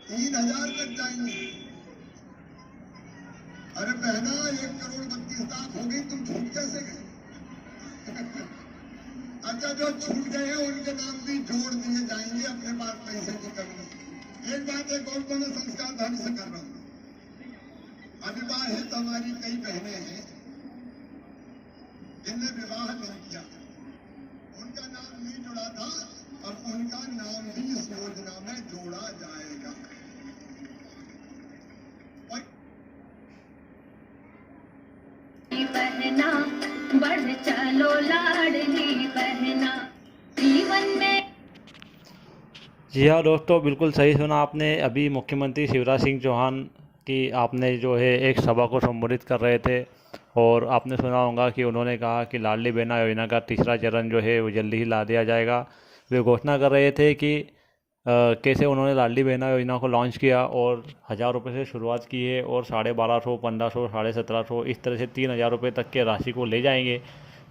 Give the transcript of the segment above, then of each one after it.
3,000 तक जाएंगे। अरे बहना 1,32,00,000 हो गई, तुम छूट कैसे गए? अच्छा, जो छूट गए हैं उनके नाम भी जोड़ दिए जाएंगे अपने पास पैसे की कमी। एक बात एक और तो मैं संस्कार ढंग से कर रहा हूं। अविवाहित हमारी कई बहनें हैं जिनने विवाह नहीं किया, उनका नाम नहीं जुड़ा था, अब उनका नाम भी इस योजना में जोड़ा जाएगा। बहना बढ़ चलो लाडली बहना जीवन में। जी हाँ दोस्तों, बिल्कुल सही सुना आपने। अभी मुख्यमंत्री शिवराज सिंह चौहान की आपने जो है एक सभा को संबोधित कर रहे थे और आपने सुना होगा कि उन्होंने कहा कि लाडली बहना योजना का तीसरा चरण जो है वो जल्दी ही ला दिया जाएगा। वे घोषणा कर रहे थे कि कैसे उन्होंने लाडली बहना योजना को लॉन्च किया और 1,000 रुपये से शुरुआत की है और 1250, 1500, 1750 इस तरह से 3,000 रुपये तक के राशि को ले जाएंगे।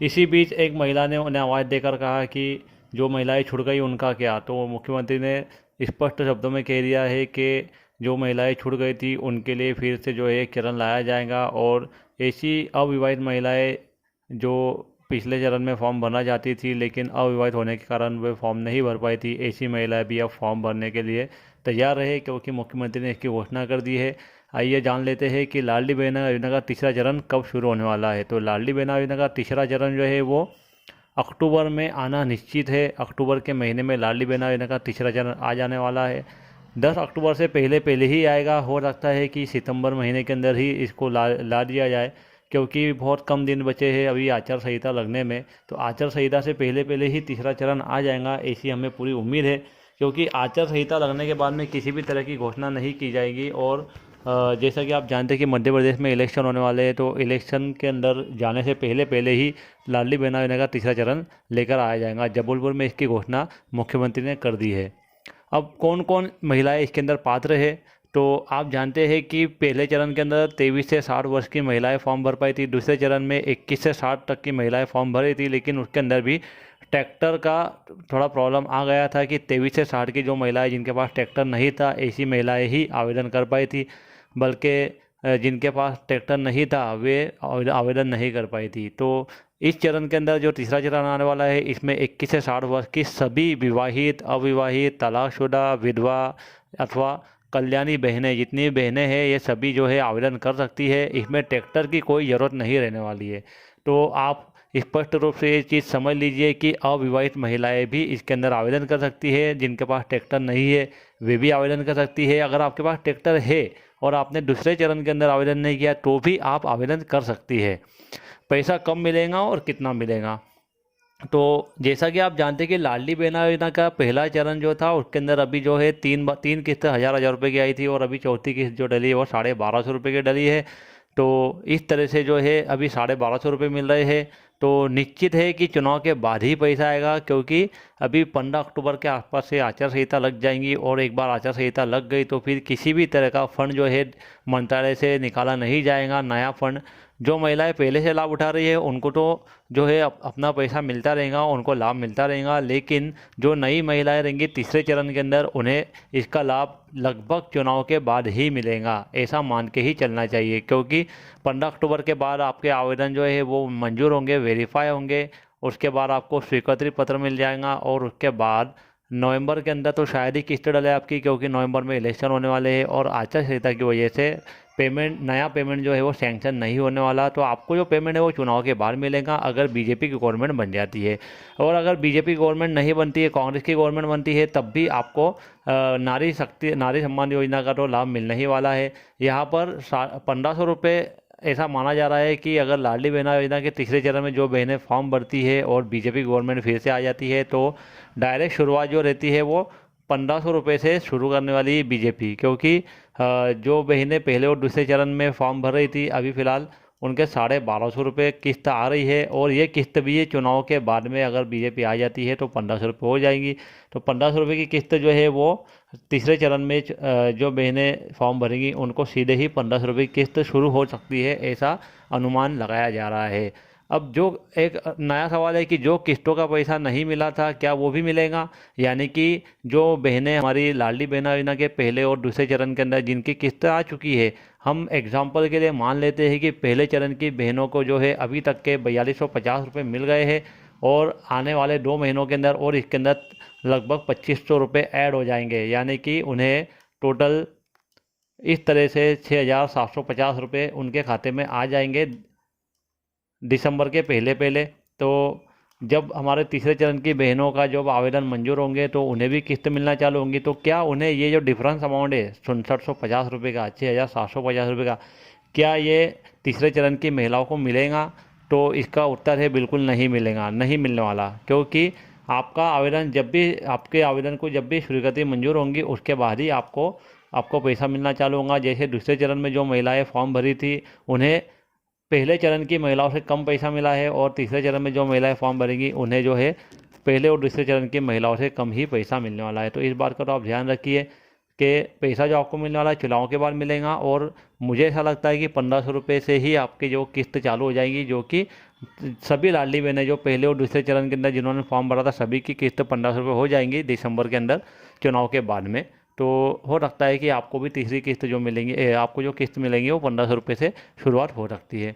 इसी बीच एक महिला ने उन्हें आवाज़ देकर कहा कि जो महिलाएं छुट गई उनका क्या। तो मुख्यमंत्री ने स्पष्ट शब्दों में कह दिया है कि जो महिलाएं छुट गई थी उनके लिए फिर से जो है एक चरण लाया जाएगा और ऐसी अविवाहित महिलाएं जो पिछले चरण में फॉर्म भरना चाहती थी लेकिन अविवाहित होने के कारण वे फॉर्म नहीं भर पाई थी, ऐसी महिलाएं भी अब फॉर्म भरने के लिए तैयार रहे क्योंकि मुख्यमंत्री ने इसकी घोषणा कर दी है। आइए जान लेते हैं कि लाडली बहना योजना का तीसरा चरण कब शुरू होने वाला है। तो लाडली बहना योजना का तीसरा चरण जो है वो अक्टूबर में आना निश्चित है। अक्टूबर के महीने में लाडली बहना योजना का तीसरा चरण आ जाने वाला है। 10 अक्टूबर से पहले ही आएगा। हो सकता है कि सितंबर महीने के अंदर ही इसको ला दिया जाए क्योंकि बहुत कम दिन बचे हैं अभी आचार संहिता लगने में। तो आचार संहिता से पहले ही तीसरा चरण आ जाएगा, ऐसी हमें पूरी उम्मीद है क्योंकि आचार संहिता लगने के बाद में किसी भी तरह की घोषणा नहीं की जाएगी। और जैसा कि आप जानते हैं कि मध्य प्रदेश में इलेक्शन होने वाले हैं, तो इलेक्शन के अंदर जाने से पहले ही लाडली बहना योजना का तीसरा चरण लेकर आया जाएगा। जबलपुर में इसकी घोषणा मुख्यमंत्री ने कर दी है। अब कौन कौन महिलाएं इसके अंदर पात्र है, तो आप जानते हैं कि पहले चरण के अंदर 23 से 60 वर्ष की महिलाएं फॉर्म भर पाई थी। दूसरे चरण में 21 से 60 तक की महिलाएं फॉर्म भरी थी, लेकिन उसके अंदर भी ट्रैक्टर का थोड़ा प्रॉब्लम आ गया था कि 23 से 60 की जो महिलाएं जिनके पास ट्रैक्टर नहीं था, ऐसी महिलाएं ही आवेदन कर पाई थी, बल्कि जिनके पास ट्रैक्टर नहीं था वे आवेदन नहीं कर पाई थी। तो इस चरण के अंदर जो तीसरा चरण आने वाला है इसमें 21 से 60 वर्ष की सभी विवाहित, अविवाहित, तलाकशुदा, विधवा अथवा कल्याणी बहनें, जितनी बहनें हैं ये सभी जो है आवेदन कर सकती है। इसमें ट्रैक्टर की कोई ज़रूरत नहीं रहने वाली है। तो आप स्पष्ट रूप से ये चीज़ समझ लीजिए कि अविवाहित महिलाएं भी इसके अंदर आवेदन कर सकती है। जिनके पास ट्रैक्टर नहीं है वे भी आवेदन कर सकती है। अगर आपके पास ट्रैक्टर है और आपने दूसरे चरण के अंदर आवेदन नहीं किया तो भी आप आवेदन कर सकती है। पैसा कब मिलेगा और कितना मिलेगा, तो जैसा कि आप जानते हैं कि लाडली बहना योजना का पहला चरण जो था उसके अंदर अभी जो है तीन किस्त 1,000 रुपये की आई थी और अभी चौथी किस्त जो डली है वो 1250 रुपये की डली है। तो इस तरह से जो है अभी 1250 रुपये मिल रहे हैं। तो निश्चित है कि चुनाव के बाद ही पैसा आएगा क्योंकि अभी 15 अक्टूबर के आसपास से आचार संहिता लग जाएंगी और एक बार आचार संहिता लग गई तो फिर किसी भी तरह का फंड जो है मंत्रालय से निकाला नहीं जाएगा, नया फंड। जो महिलाएं पहले से लाभ उठा रही है उनको तो जो है अपना पैसा मिलता रहेगा, उनको लाभ मिलता रहेगा, लेकिन जो नई महिलाएं रहेंगी तीसरे चरण के अंदर उन्हें इसका लाभ लगभग चुनाव के बाद ही मिलेगा, ऐसा मान के ही चलना चाहिए। क्योंकि 15 अक्टूबर के बाद आपके आवेदन जो है वो मंजूर होंगे, वेरीफाई होंगे, उसके बाद आपको स्वीकृति पत्र मिल जाएगा और उसके बाद नवंबर के अंदर तो शायद ही किस्त डले आपकी, क्योंकि नवंबर में इलेक्शन होने वाले हैं और आचार संहिता की वजह से नया पेमेंट जो है वो सैंक्शन नहीं होने वाला। तो आपको जो पेमेंट है वो चुनाव के बाद मिलेगा अगर बीजेपी की गवर्नमेंट बन जाती है। और अगर बीजेपी की गवर्नमेंट नहीं बनती है, कांग्रेस की गवर्नमेंट बनती है, तब भी आपको नारी सम्मान योजना का तो लाभ मिलने ही वाला है। यहाँ पर 1500 रुपये ऐसा माना जा रहा है कि अगर लाडली बहना योजना के तीसरे चरण में जो बहनें फॉर्म भरती है और बीजेपी गवर्नमेंट फिर से आ जाती है तो डायरेक्ट शुरुआत जो रहती है वो 1500 रुपये से शुरू करने वाली बीजेपी। क्योंकि जो बहनें पहले और दूसरे चरण में फॉर्म भर रही थी अभी फ़िलहाल उनके 1250 रुपये किस्त आ रही है और ये किस्त भी चुनाव के बाद में अगर बीजेपी आ जाती है तो 1500 रुपये हो जाएंगी। तो 1500 रुपये की किस्त जो है वो तीसरे चरण में जो बहनें फॉर्म भरेंगी उनको सीधे ही 1500 रुपये की किस्त शुरू हो सकती है, ऐसा अनुमान लगाया जा रहा है। अब जो एक नया सवाल है कि जो किस्तों का पैसा नहीं मिला था क्या वो भी मिलेगा, यानी कि जो बहनें हमारी लाडली बहना योजना के पहले और दूसरे चरण के अंदर जिनकी किस्त आ चुकी है, हम एग्जाम्पल के लिए मान लेते हैं कि पहले चरण की बहनों को जो है अभी तक के 4250 रुपये मिल गए हैं और आने वाले 2 महीनों के अंदर और इसके अंदर लगभग 2500 रुपये ऐड हो जाएंगे, यानी कि उन्हें टोटल इस तरह से 6750 रुपये उनके खाते में आ जाएंगे दिसंबर के पहले पहले। तो जब हमारे तीसरे चरण की बहनों का जब आवेदन मंजूर होंगे तो उन्हें भी किस्त मिलना चालू होंगी। तो क्या उन्हें ये जो डिफरेंस अमाउंट है 6750 रुपये का, 6750 रुपये का, क्या ये तीसरे चरण की महिलाओं को मिलेगा? तो इसका उत्तर है बिल्कुल नहीं मिलेगा, नहीं मिलने वाला। क्योंकि आपका आवेदन जब भी आपके आवेदन को जब भी स्वीकृति मंजूर होंगी उसके बाद ही आपको पैसा मिलना चालू होगा। जैसे दूसरे चरण में जो महिलाएं फॉर्म भरी थी उन्हें पहले चरण की महिलाओं से कम पैसा मिला है और तीसरे चरण में जो महिलाएं फॉर्म भरेंगी उन्हें जो है पहले और दूसरे चरण की महिलाओं से कम ही पैसा मिलने वाला है। तो इस बात का तो आप ध्यान रखिए कि पैसा जो आपको मिलने वाला है चुनाव के बाद मिलेगा। और मुझे ऐसा लगता है कि 1500 रुपये से ही आपकी जो किस्त चालू हो जाएगी, जो कि सभी लाडली बहनें जो पहले और दूसरे चरण के अंदर जिन्होंने फॉर्म भरा था सभी की किस्त 1500 रुपये हो जाएंगी दिसंबर के अंदर चुनाव के बाद में। तो हो सकता है कि आपको भी तीसरी किस्त जो मिलेंगी, आपको जो किस्त मिलेंगी वो 1500 रुपये से शुरुआत हो सकती है।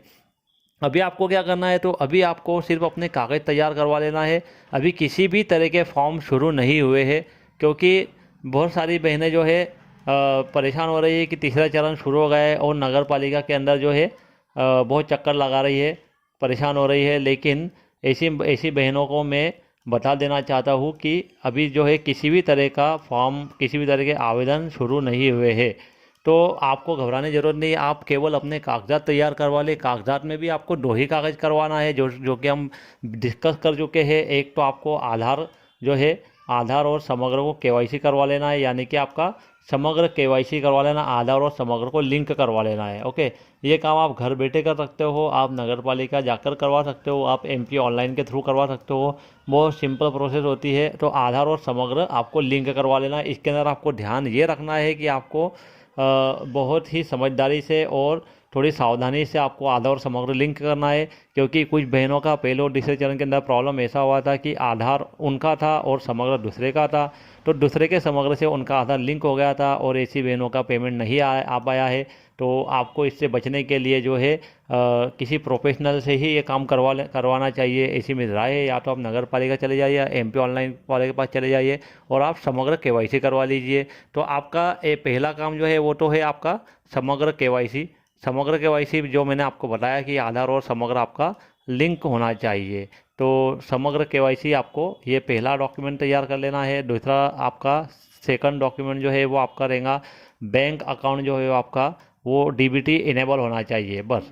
अभी आपको क्या करना है, तो अभी आपको सिर्फ अपने कागज़ तैयार करवा लेना है। अभी किसी भी तरह के फॉर्म शुरू नहीं हुए हैं, क्योंकि बहुत सारी बहनें जो है परेशान हो रही है कि तीसरा चरण शुरू हो गया है और नगर पालिका के अंदर जो है बहुत चक्कर लगा रही है, परेशान हो रही है। लेकिन ऐसी बहनों को मैं बता देना चाहता हूँ कि अभी जो है किसी भी तरह का फॉर्म, किसी भी तरह के आवेदन शुरू नहीं हुए हैं। तो आपको घबराने की ज़रूरत नहीं है, आप केवल अपने कागजात तैयार करवा लें। कागजात में भी आपको 2 ही कागज़ करवाना है जो कि हम डिस्कस कर चुके हैं। एक तो आपको आधार जो है, आधार और समग्र को केवाईसी करवा लेना है, यानी कि आपका समग्र केवाईसी करवा लेना, आधार और समग्र को लिंक करवा लेना है। ओके, ये काम आप घर बैठे कर सकते हो, आप नगर पालिका जाकर करवा सकते हो, आप MP ऑनलाइन के थ्रू करवा सकते हो, बहुत सिंपल प्रोसेस होती है। तो आधार और समग्र आपको लिंक करवा लेना है। इसके अंदर आपको ध्यान ये रखना है कि आपको बहुत ही समझदारी से और थोड़ी सावधानी से आपको आधार और समग्र लिंक करना है। क्योंकि कुछ बहनों का पहले और दूसरे चरण के अंदर प्रॉब्लम ऐसा हुआ था कि आधार उनका था और समग्र दूसरे का था, तो दूसरे के समग्र से उनका आधार लिंक हो गया था और ऐसी बहनों का पेमेंट नहीं आ पाया है। तो आपको इससे बचने के लिए जो है किसी प्रोफेशनल से ही ये काम करवाना चाहिए, ऐसी मेरी राय है। या तो आप नगर पालिका चले जाइए या MP ऑनलाइन वाले के पास चले जाइए और आप समग्र KYC करवा लीजिए। तो आपका पहला काम जो है वो तो है आपका समग्र KYC। समग्र KYC जो मैंने आपको बताया कि आधार और समग्र आपका लिंक होना चाहिए। तो समग्र KYC आपको ये पहला डॉक्यूमेंट तैयार कर लेना है। दूसरा आपका सेकंड डॉक्यूमेंट जो है वो आपका रहेगा बैंक अकाउंट जो है वो आपका वो DBT इनेबल होना चाहिए। बस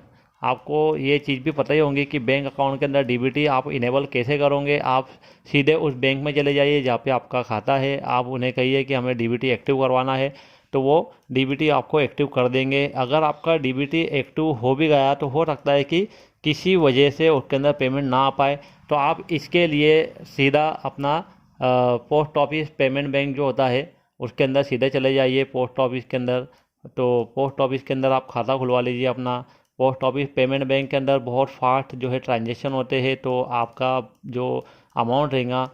आपको ये चीज़ भी पता ही होंगी कि बैंक अकाउंट के अंदर DBT आप इनेबल कैसे करोगे। आप सीधे उस बैंक में चले जाइए जहाँ पे आपका खाता है, आप उन्हें कहिए कि हमें DBT एक्टिव करवाना है, तो वो DBT आपको एक्टिव कर देंगे। अगर आपका DBT एक्टिव हो भी गया तो हो सकता है कि किसी वजह से उसके अंदर पेमेंट ना आ पाए, तो आप इसके लिए सीधा अपना पोस्ट ऑफिस पेमेंट बैंक जो होता है उसके अंदर सीधे चले जाइए पोस्ट ऑफिस के अंदर। तो पोस्ट ऑफिस के अंदर आप खाता खुलवा लीजिए अपना। पोस्ट ऑफिस पेमेंट बैंक के अंदर बहुत फास्ट जो है ट्रांजेक्शन होते हैं, तो आपका जो अमाउंट रहेगा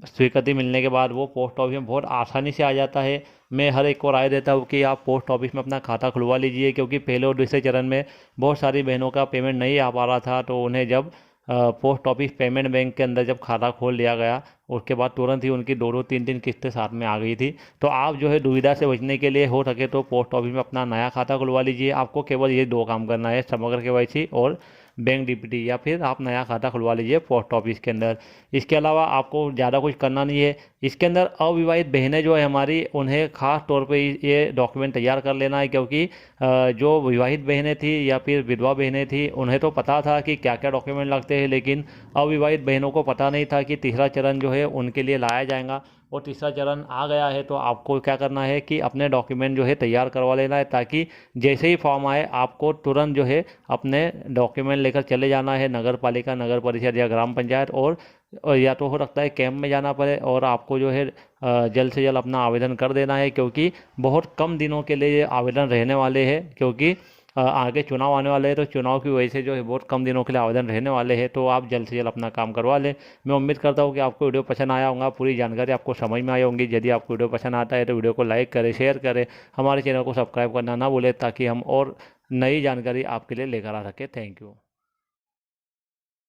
स्वीकृति मिलने के बाद वो पोस्ट ऑफिस में बहुत आसानी से आ जाता है। मैं हर एक को राय देता हूँ कि आप पोस्ट ऑफिस में अपना खाता खुलवा लीजिए, क्योंकि पहले और दूसरे चरण में बहुत सारी बहनों का पेमेंट नहीं आ पा रहा था, तो उन्हें जब पोस्ट ऑफिस पेमेंट बैंक के अंदर जब खाता खोल लिया गया उसके बाद तुरंत ही उनकी 2-2 3-3 किस्तें साथ में आ गई थी। तो आप जो है दुविधा से बचने के लिए हो सके तो पोस्ट ऑफिस में अपना नया खाता खुलवा लीजिए। आपको केवल ये 2 काम करना है, समग्र KYC और बैंक DBT, या फिर आप नया खाता खुलवा लीजिए पोस्ट ऑफिस के अंदर। इसके अलावा आपको ज़्यादा कुछ करना नहीं है। इसके अंदर अविवाहित बहनें जो है हमारी, उन्हें ख़ास तौर पे ये डॉक्यूमेंट तैयार कर लेना है, क्योंकि जो विवाहित बहनें थी या फिर विधवा बहनें थी उन्हें तो पता था कि क्या क्या डॉक्यूमेंट लगते हैं, लेकिन अविवाहित बहनों को पता नहीं था कि तीसरा चरण जो है उनके लिए लाया जाएगा। और तीसरा चरण आ गया है तो आपको क्या करना है कि अपने डॉक्यूमेंट जो है तैयार करवा लेना है, ताकि जैसे ही फॉर्म आए आपको तुरंत जो है अपने डॉक्यूमेंट लेकर चले जाना है नगर पालिका, नगर परिषद या ग्राम पंचायत, और या तो हो सकता है कैंप में जाना पड़े, और आपको जो है जल्द से जल्द अपना आवेदन कर देना है, क्योंकि बहुत कम दिनों के लिए ये आवेदन रहने वाले हैं। क्योंकि आगे चुनाव आने वाले हैं, तो चुनाव की वजह से जो है बहुत कम दिनों के लिए आवेदन रहने वाले हैं, तो आप जल्द से जल्द अपना काम करवा लें। मैं उम्मीद करता हूँ कि आपको वीडियो पसंद आया होगा, पूरी जानकारी आपको समझ में आई होंगी। यदि आपको वीडियो पसंद आता है तो वीडियो को लाइक करें, शेयर करें, हमारे चैनल को सब्सक्राइब करना ना भूलें, ताकि हम और नई जानकारी आपके लिए लेकर आ सकें। Thank you.